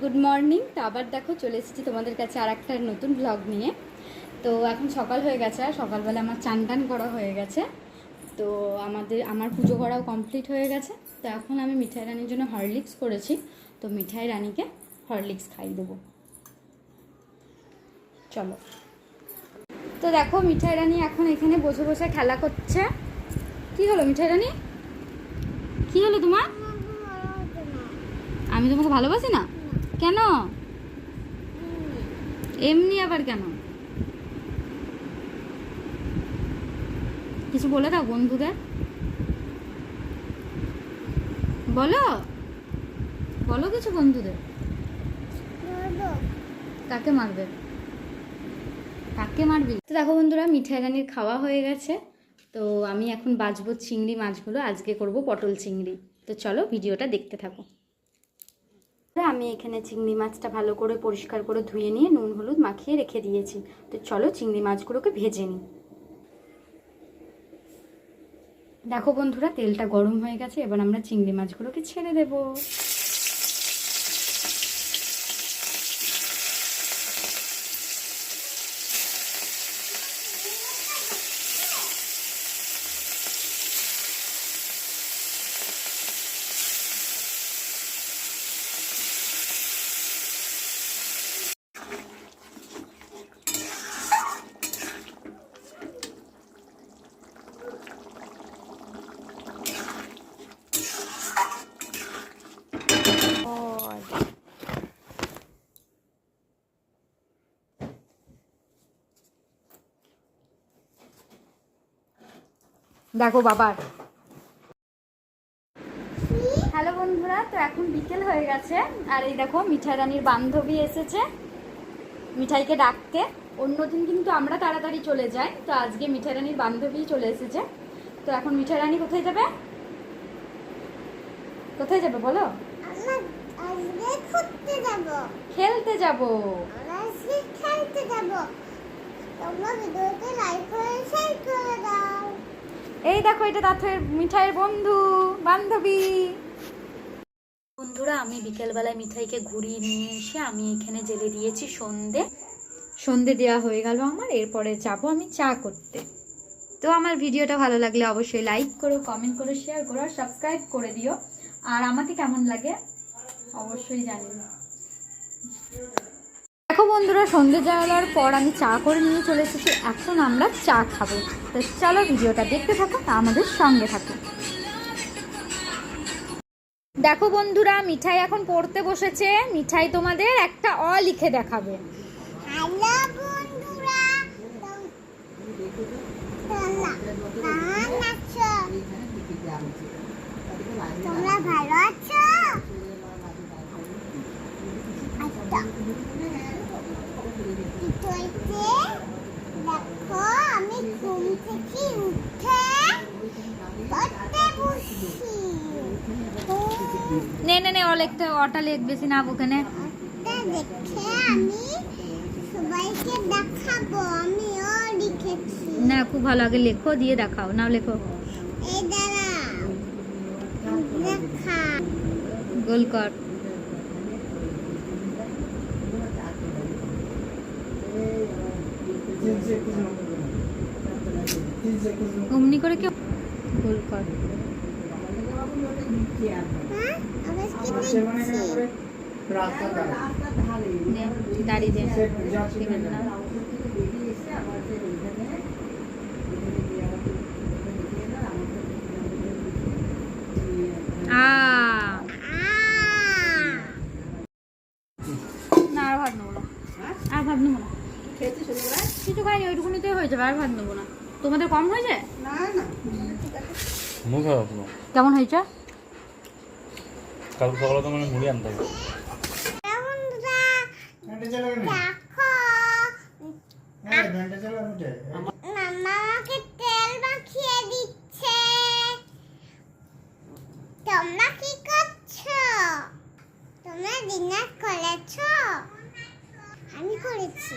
Good morning. তো আবার দেখো চলে এসেছি তোমাদের কাছে আর একটা নতুন ব্লগ নিয়ে। তো এখন সকাল হয়ে গেছে আর সকালবেলা আমার চান টান করা হয়ে গেছে। তো আমার পুজো করাও কমপ্লিট হয়ে গেছে। তো এখন আমি মিঠাই রানির জন্য হরলিক্স করেছি। তো মিঠাই রানিকে হরলিক্স খাইয়ে দেবো, চলো। তো দেখো মিঠাই রানি এখন এখানে বসে বসে খেলা করছে। কি হলো মিঠাই রানি, কি হলো তোমার? আমি তোমাকে ভালোবাসি না কেন? এমনি আবার কেন? কিছু বলে দাও বন্ধুদের, বলো বলো কিছু বন্ধুদের। কাকে মারবে, কাকে মারবি? তো দেখো বন্ধুরা, মিঠাই রানির খাওয়া হয়ে গেছে। তো আমি এখন বাছবো চিংড়ি মাছগুলো, আজকে করব পটল চিংড়ি। তো চলো ভিডিওটা দেখতে থাকো। আমি এখানে চিংড়ি মাছটা ভালো করে পরিষ্কার করে ধুয়ে নিয়ে নুন হলুদ মাখিয়ে রেখে দিয়েছি। তো চলো চিংড়ি মাছগুলোকে ভেজে নিই। দেখো বন্ধুরা, তেলটা গরম হয়ে গেছে, এবার আমরা চিংড়ি মাছগুলোকে ছেড়ে দেব। দেখো বাবার। হ্যালো বন্ধুরা, তো এখন বিকেল হয়ে গেছে আর এই দেখো মিঠাই রানির বান্ধবী এসেছে মিঠাইকে ডাকতে। অন্যদিন কিন্তু আমরা তাড়াতাড়ি চলে যাই, তো আজকে মিঠাই রানির বান্ধবী চলে এসেছে। তো এখন মিঠাই রানি কোথায় যাবে, কোথায় যাবে বলো? খেলতে যাব। এই দেখো এটা তাথের মিঠাইয়ের বন্ধু বান্ধবী। বন্ধুরা, আমি বিকেলবেলায় মিঠাইকে ঘুরিয়ে নিয়ে এসে আমি এখানে জেলে দিয়েছি সন্ধে দেওয়া হয়ে গেল আমার। এরপরে যাব আমি চা করতে। তো আমার ভিডিওটা ভালো লাগলে অবশ্যই লাইক করো, কমেন্ট করো, শেয়ার করো, আর সাবস্ক্রাইব করে দিও। আর আমাকে কেমন লাগে অবশ্যই জানিও। দেখো বন্ধুরা, সন্ধে যাওয়ার পর আমি চা করে নিয়ে চলে এসেছি। এখন আমরা চা খাবো। তো চলো ভিডিওটা দেখতে থাকো, আমাদের সঙ্গে থাকো। দেখো বন্ধুরা, মিঠাই এখন পড়তে বসেছে। মিঠাই তোমাদের একটা অ লিখে দেখাবে। হ্যালো বন্ধুরা, তোমরা ভালো আছো? দেখো আমি ঘুম থেকে উঠে পড়তে বসি। নে অ লিখতে, অটা লিখ, বেশি না ওখানে দেখে আমি সবাইকে দেখাবো আমি ও লিখেছি। না, খুব ভালো, আগে লেখো দিয়ে দেখাও। নাও লেখো। এই দাঁড়াও, দেখা গোল কর। অমনি করে কেউ গোল কর। দাঁড়িয়ে দে। না আর ভাত নেবো না, আর ভাত নেবো না। কিছু খাইনি, ওইটুকুনিতেই হয়ে যাবে, আর ভাত নেবো না। তোমাদের কম হয়েছে? কেমন হয়েছে? কাল সকালে তো মানে মুড়ি আনতে হবে। মামাকে তেল মাখিয়ে দিচ্ছে। তোমরা কি করছো? তোমরা ডিনার করেছো? আমি করেছি।